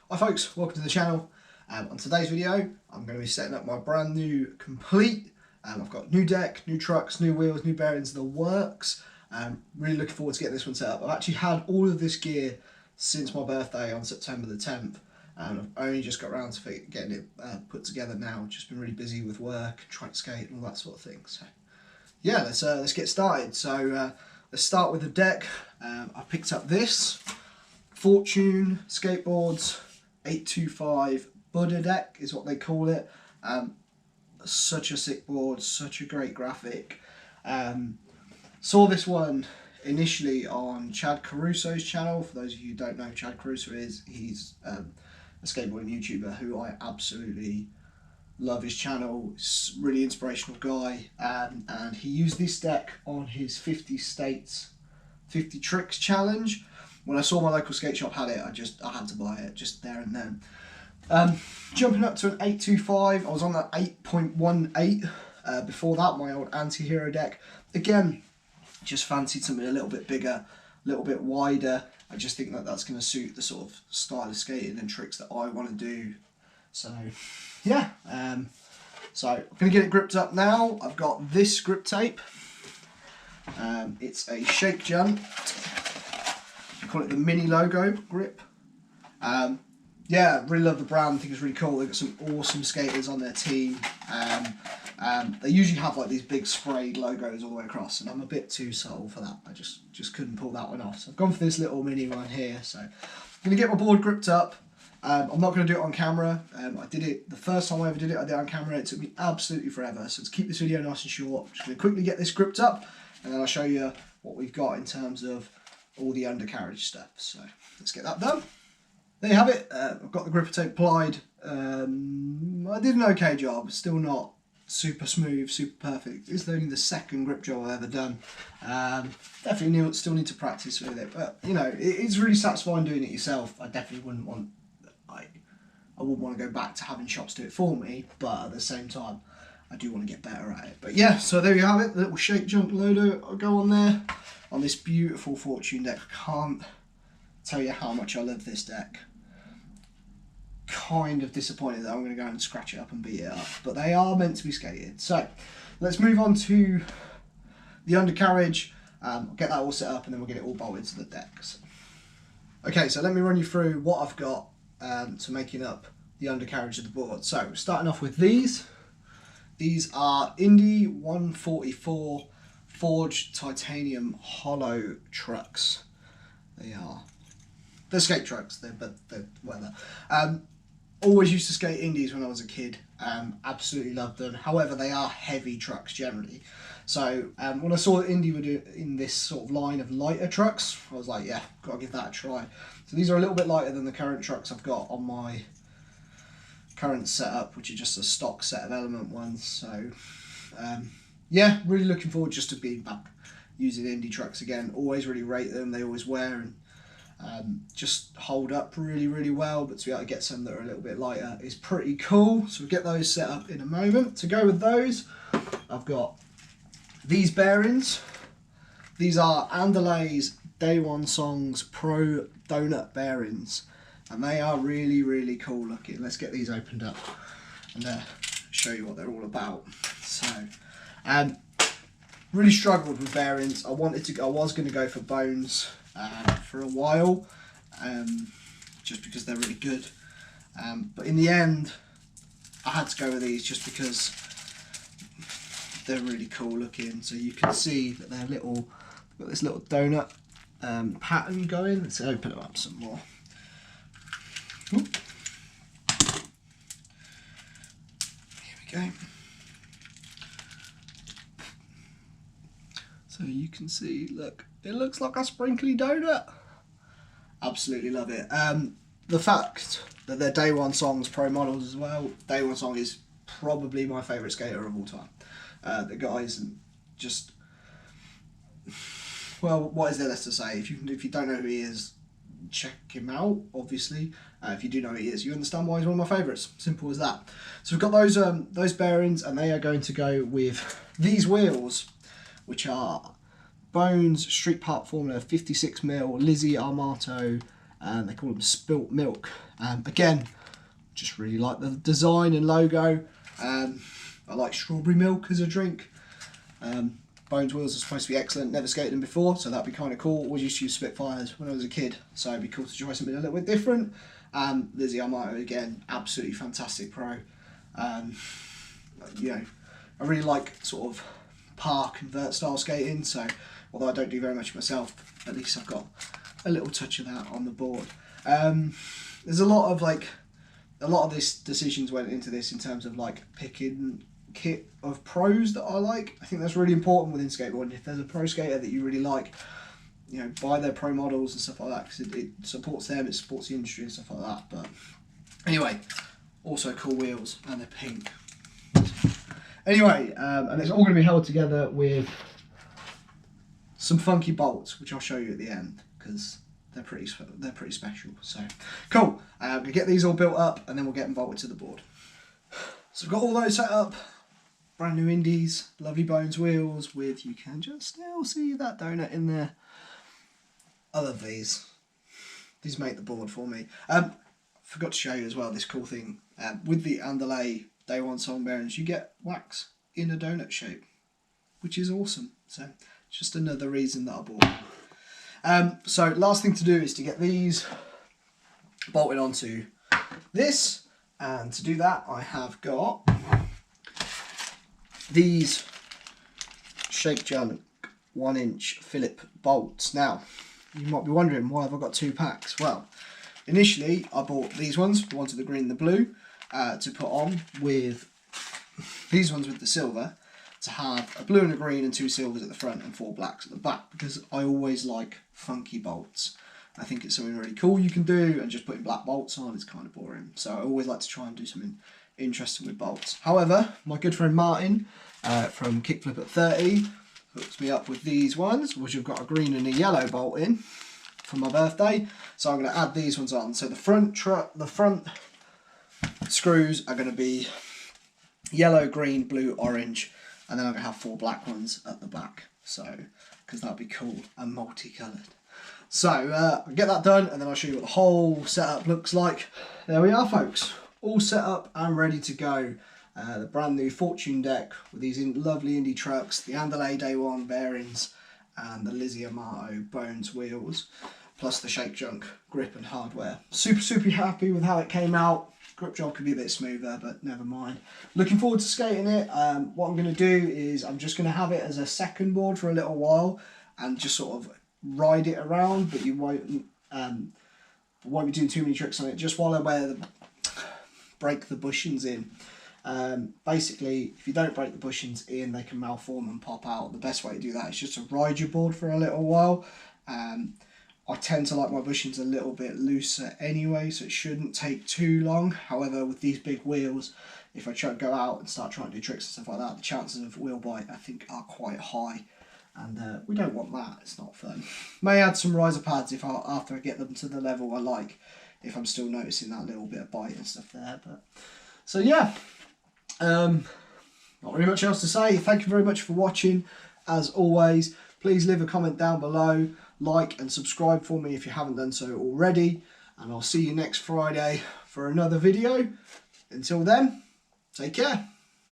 Hi folks, welcome to the channel. On today's video I'm going to be setting up my brand new complete, I've got new deck, new trucks, new wheels, new bearings, the works. Really looking forward to getting this one set up. I've actually had all of this gear since my birthday on September the 10th and I've only just got around to getting it put together now. Just been really busy with work, trying to skate and all that sort of thing. So yeah, let's get started. So let's start with the deck. I picked up this Fortune Skateboards 825 Buddha deck is what they call it. Such a sick board, such a great graphic. Saw this one initially on Chad Caruso's channel. For those of you who don't know who Chad Caruso is, he's a skateboarding YouTuber who I absolutely love his channel. He's a really inspirational guy, and he used this deck on his 50 states 50 tricks challenge. When I saw my local skate shop had it, I had to buy it just there and then. Jumping up to an 825, I was on that 8.18 before that, my old anti-hero deck. Again, just fancied something a little bit bigger, a little bit wider. I just think that that's going to suit the sort of style of skating and tricks that I want to do. So yeah, so I'm going to get it gripped up now. I've got this grip tape. It's a shake junt. I call it the mini logo grip. Yeah, really love the brand. I think it's really cool. They've got some awesome skaters on their team. They usually have like these big sprayed logos all the way across, and I'm a bit too subtle for that. I just couldn't pull that one off. So I've gone for this little mini one here. So I'm gonna get my board gripped up. I'm not going to do it on camera. I did it the first time I ever did it. I did it on camera. It took me absolutely forever. So to keep this video nice and short, I'm just going to quickly get this gripped up, and then I'll show you what we've got in terms of all the undercarriage stuff. So let's get that done. There you have it. I've got the gripper tape applied. I did an okay job. Still not super smooth, super perfect. It's only the second grip job I've ever done. Definitely still need to practice with it, but you know, it's really satisfying doing it yourself. I definitely wouldn't want, I wouldn't want to go back to having shops do it for me, but at the same time, I do want to get better at it. But yeah, so there you have it. The little shake jump loader. I'll go on there on this beautiful Fortune deck. I can't tell you how much I love this deck. Kind of disappointed that I'm going to go and scratch it up and beat it up, but they are meant to be skated. So let's move on to the undercarriage. I'll get that all set up and then we'll get it all bolted to the decks. Okay, so let me run you through what I've got to making up the undercarriage of the board. So starting off with these. These are Indy 144 forged titanium hollow trucks. They're skate trucks, but they're whatever. Always used to skate Indies when I was a kid. Absolutely loved them. However, they are heavy trucks generally. So when I saw that Indy were in this sort of line of lighter trucks, I was like, yeah, gotta give that a try. So these are a little bit lighter than the current trucks I've got on my current setup, which is just a stock set of element ones. So yeah, really looking forward just to being back using Indy trucks again. Always really rate them. They always wear and just hold up really well, but to be able to get some that are a little bit lighter is pretty cool. So we'll get those set up in a moment. To go with those, I've got these bearings. These are Andale's Day One Songs Pro Donut bearings, and they are really cool looking. Let's get these opened up and show you what they're all about. So really struggled with bearings. I was going to go for bones for a while, just because they're really good, but in the end I had to go with these just because they're really cool looking. So you can see that they're little, got this little donut pattern going. Let's open them up some more. Ooh. Here we go. So you can see, look, it looks like a sprinkly donut. Absolutely love it. The fact that they're Day One Songs Pro models as well. Day One Song is probably my favourite skater of all time. The guy's just, well, what is there less to say? If you don't know who he is, check him out, obviously. If you do know who he is, you understand why he's one of my favourites. Simple as that. So we've got those bearings, and they are going to go with these wheels, which are Bones Street Park Formula 56mm Lizzie Armato and they call them spilt milk. Again, just really like the design and logo. I like strawberry milk as a drink. Bones wheels are supposed to be excellent, never skated them before, so that'd be kind of cool. Always used to use Spitfires when I was a kid, so it'd be cool to try something a little bit different. Lizzie Amato, again, absolutely fantastic pro. You know, I really like sort of park and vert style skating, so although I don't do very much myself, at least I've got a little touch of that on the board. There's a lot of this decisions went into this in terms of like picking kit of pros that I like. I think that's really important within skateboarding. If there's a pro skater that you really like, you know, buy their pro models and stuff like that, because it supports them, it supports the industry and stuff like that. But anyway, also cool wheels, and they're pink. Anyway, and it's all going to be held together with some funky bolts, which I'll show you at the end, because they're pretty special. So cool. We'll get these all built up, and then we'll get them bolted to the board. So I've got all those set up. Brand new Indies, lovely Bones wheels with, you can just still see that donut in there. I love these. These make the board for me. Forgot to show you as well this cool thing. With the Andale Day 1 song bearings, you get wax in a donut shape, which is awesome. So just another reason that I bought. So last thing to do is to get these bolted onto this, and to do that I have got these Shake Junt 1-inch Phillip bolts. Now you might be wondering, why have I got 2 packs? Well, initially I bought these ones, the ones with the green and the blue, to put on with these ones with the silver, to have a blue and a green and 2 silvers at the front and 4 blacks at the back, because I always like funky bolts. I think it's something really cool you can do, and just putting black bolts on is kind of boring. So I always like to try and do something interesting with bolts. However, my good friend Martin from Kickflip at 30 hooks me up with these ones, which have got a green and a yellow bolt in for my birthday. So I'm going to add these ones on. So the front screws are going to be yellow, green, blue, orange, and then I'm going to have 4 black ones at the back. So, because that'd be cool and multicoloured. So I'll get that done, and then I'll show you what the whole setup looks like. There we are, folks. All set up and ready to go. The brand new Fortune deck with these lovely Indy trucks, the Andale Day 1 bearings, and the Lizzie Amato Bones wheels, plus the Shake Junt grip and hardware. Super happy with how it came out. Grip job could be a bit smoother, but never mind. Looking forward to skating it. What I'm going to do is I'm just going to have it as a second board for a little while and just sort of ride it around, but you won't be doing too many tricks on it. Just while I break the bushings in. Basically, if you don't break the bushings in, they can malform and pop out. The best way to do that is just to ride your board for a little while. I tend to like my bushings a little bit looser anyway, so it shouldn't take too long. However, with these big wheels, if I try to go out and start trying to do tricks and stuff like that, the chances of wheel bite, I think, are quite high. And we don't want that, it's not fun. May add some riser pads after I get them to the level I like, if I'm still noticing that little bit of bite and stuff there. But so yeah, not really much else to say. Thank you very much for watching. As always, please leave a comment down below, like and subscribe for me if you haven't done so already, and I'll see you next Friday for another video. Until then, take care.